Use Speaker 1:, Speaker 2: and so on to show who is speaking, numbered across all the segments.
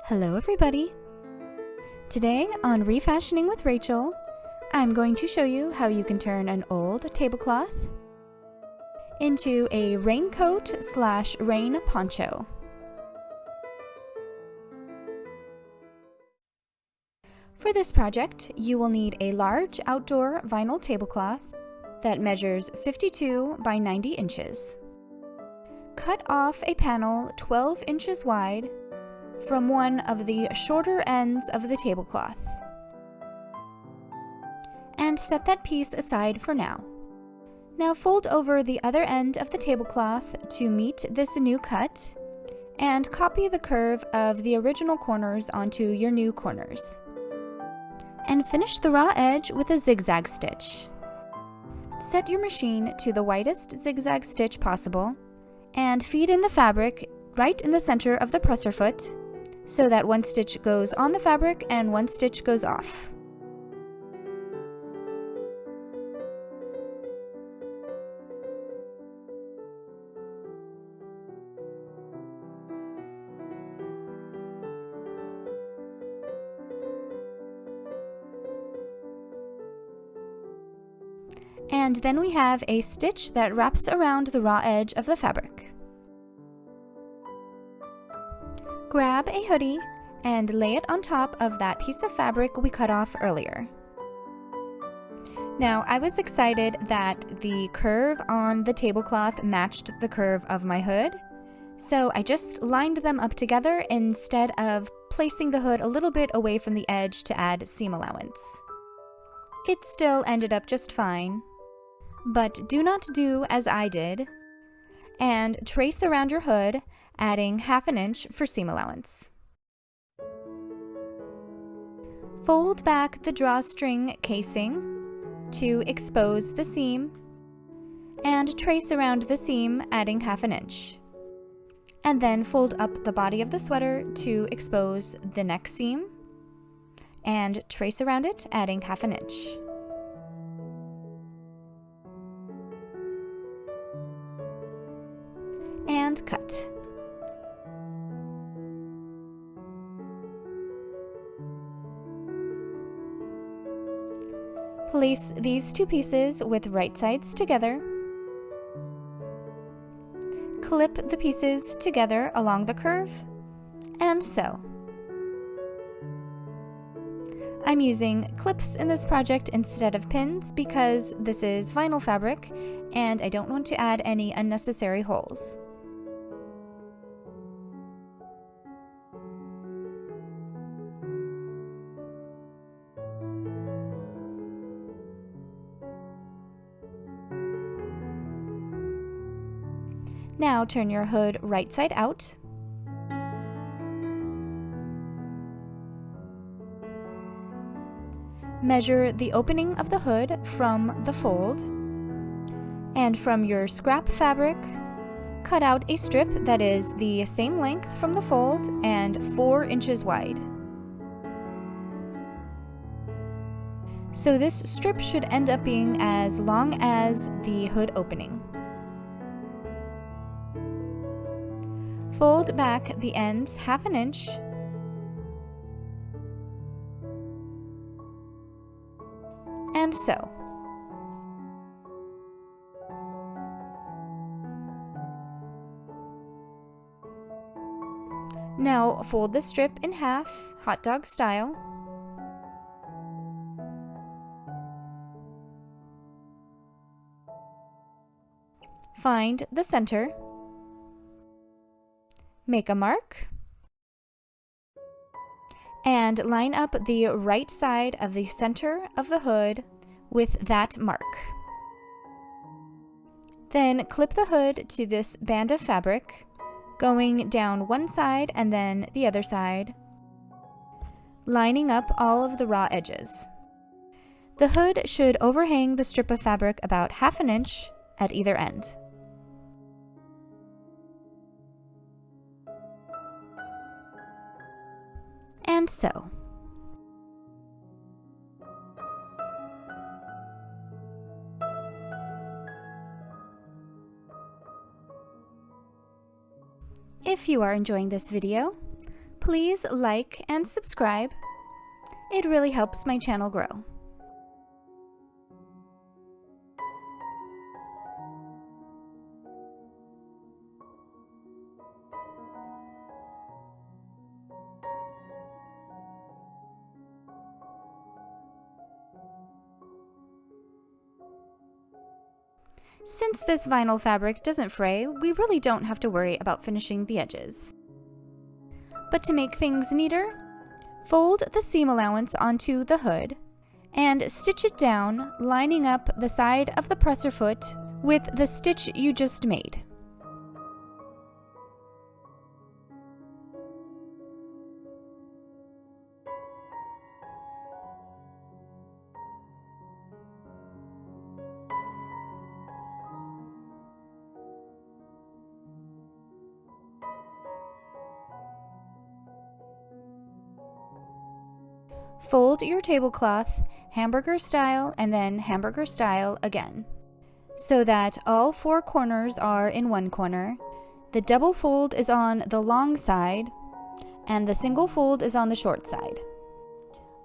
Speaker 1: Hello everybody! Today on Refashioning with Rachel, I'm going to show you how you can turn an old tablecloth into a raincoat / rain poncho. For this project, you will need a large outdoor vinyl tablecloth that measures 52 by 90 inches. Cut off a panel 12 inches wide from one of the shorter ends of the tablecloth, and set that piece aside for now. Now fold over the other end of the tablecloth to meet this new cut, and copy the curve of the original corners onto your new corners. And finish the raw edge with a zigzag stitch. Set your machine to the widest zigzag stitch possible, and feed in the fabric right in the center of the presser foot, so that one stitch goes on the fabric and one stitch goes off. And then we have a stitch that wraps around the raw edge of the fabric. Grab a hoodie and lay it on top of that piece of fabric we cut off earlier. Now, I was excited that the curve on the tablecloth matched the curve of my hood, so I just lined them up together instead of placing the hood a little bit away from the edge to add seam allowance. It still ended up just fine, but do not do as I did and trace around your hood, adding 1/2 inch for seam allowance. Fold back the drawstring casing to expose the seam, and trace around the seam, adding 1/2 inch. And then fold up the body of the sweater to expose the neck seam, and trace around it, adding 1/2 inch. And cut. Place these two pieces with right sides together. Clip the pieces together along the curve, and sew. I'm using clips in this project instead of pins because this is vinyl fabric and I don't want to add any unnecessary holes. Now turn your hood right side out. Measure the opening of the hood from the fold, and from your scrap fabric, cut out a strip that is the same length from the fold and 4 inches wide. So this strip should end up being as long as the hood opening. Fold back the ends 1/2 inch, and sew. Now fold the strip in half, hot dog style. Find the center. Make a mark, and line up the right side of the center of the hood with that mark. Then clip the hood to this band of fabric, going down one side and then the other side, lining up all of the raw edges. The hood should overhang the strip of fabric about 1/2 inch at either end. And sew. If you are enjoying this video, Please like and subscribe. It really helps my channel grow. Since this vinyl fabric doesn't fray, we really don't have to worry about finishing the edges. But to make things neater, fold the seam allowance onto the hood and stitch it down, lining up the side of the presser foot with the stitch you just made. Fold your tablecloth hamburger style and then hamburger style again, so that all 4 corners are in one corner. The double fold is on the long side and the single fold is on the short side.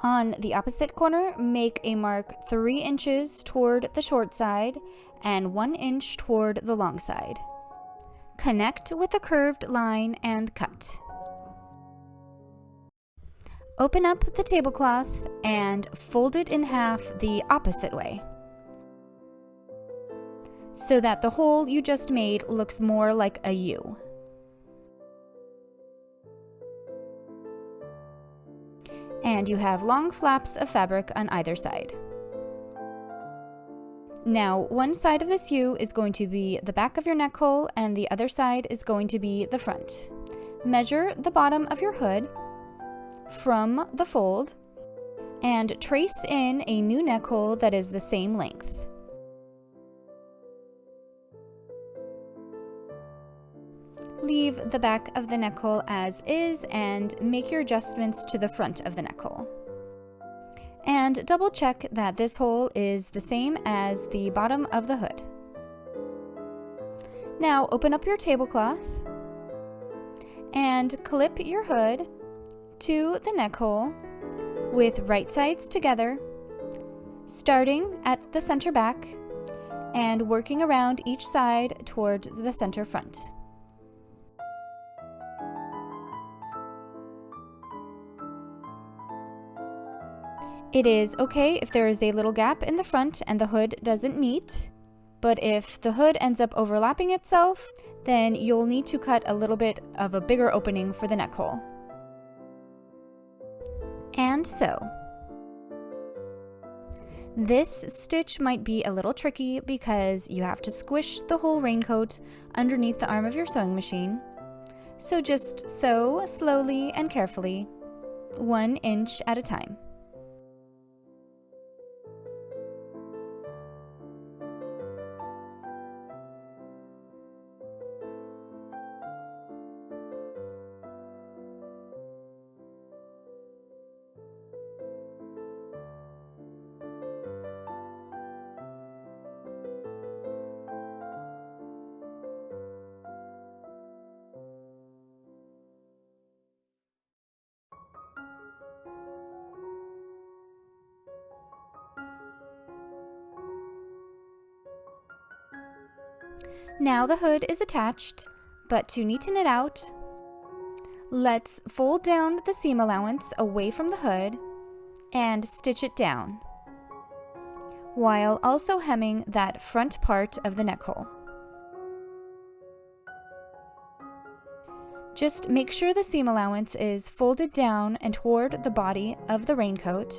Speaker 1: On the opposite corner, make a mark 3 inches toward the short side and 1 inch toward the long side. Connect with a curved line and cut. Open up the tablecloth and fold it in half the opposite way, so that the hole you just made looks more like a U. And you have long flaps of fabric on either side. Now, one side of this U is going to be the back of your neck hole and the other side is going to be the front. Measure the bottom of your hood from the fold and trace in a new neck hole that is the same length. Leave the back of the neck hole as is and make your adjustments to the front of the neck hole. And double check that this hole is the same as the bottom of the hood. Now open up your tablecloth and clip your hood to the neck hole with right sides together, starting at the center back and working around each side towards the center front. It is okay if there is a little gap in the front and the hood doesn't meet, but if the hood ends up overlapping itself, then you'll need to cut a little bit of a bigger opening for the neck hole. And so. This stitch might be a little tricky because you have to squish the whole raincoat underneath the arm of your sewing machine. So just sew slowly and carefully, 1 inch at a time. Now the hood is attached, but to neaten it out, let's fold down the seam allowance away from the hood and stitch it down, while also hemming that front part of the neck hole. Just make sure the seam allowance is folded down and toward the body of the raincoat,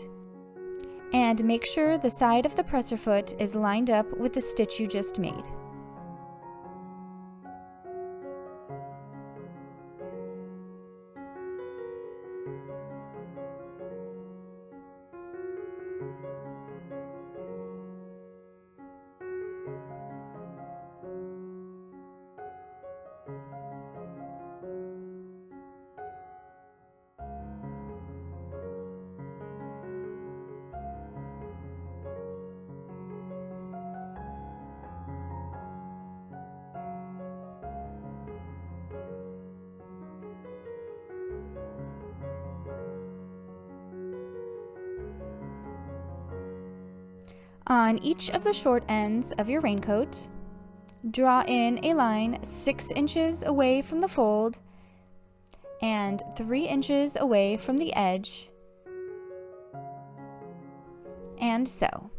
Speaker 1: and make sure the side of the presser foot is lined up with the stitch you just made. On each of the short ends of your raincoat, draw in a line 6 inches away from the fold and 3 inches away from the edge, and sew.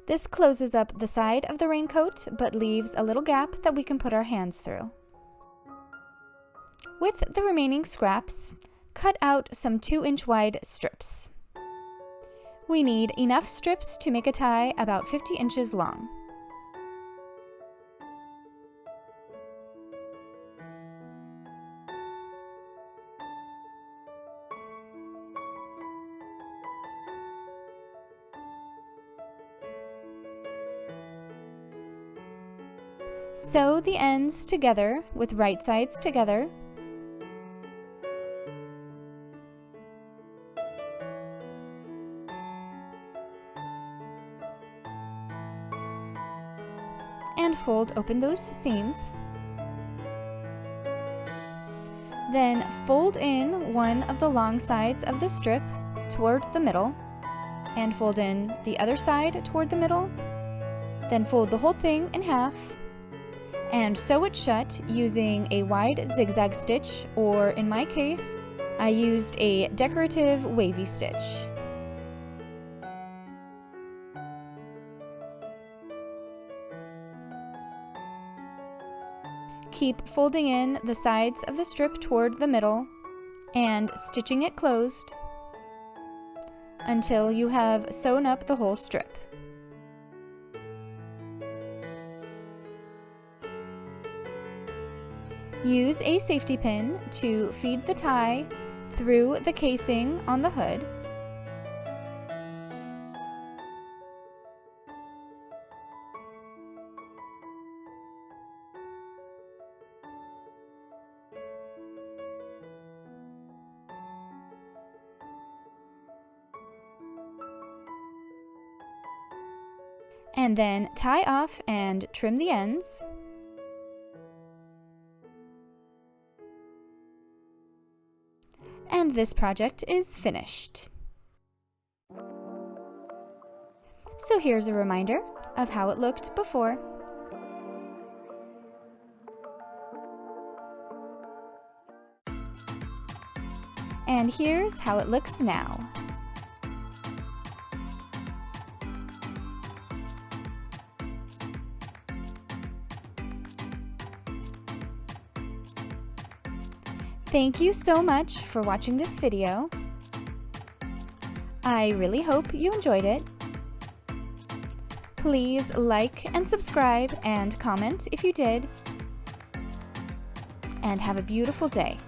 Speaker 1: This closes up the side of the raincoat, but leaves a little gap that we can put our hands through. With the remaining scraps, cut out some 2-inch wide strips. We need enough strips to make a tie about 50 inches long. Sew the ends together with right sides together. And fold open those seams. Then fold in one of the long sides of the strip toward the middle, and fold in the other side toward the middle. Then fold the whole thing in half and sew it shut using a wide zigzag stitch, or in my case, I used a decorative wavy stitch. Keep folding in the sides of the strip toward the middle and stitching it closed until you have sewn up the whole strip. Use a safety pin to feed the tie through the casing on the hood. And then tie off and trim the ends. And this project is finished. So here's a reminder of how it looked before. And here's how it looks now. Thank you so much for watching this video. I really hope you enjoyed it. Please like and subscribe and comment if you did. And have a beautiful day.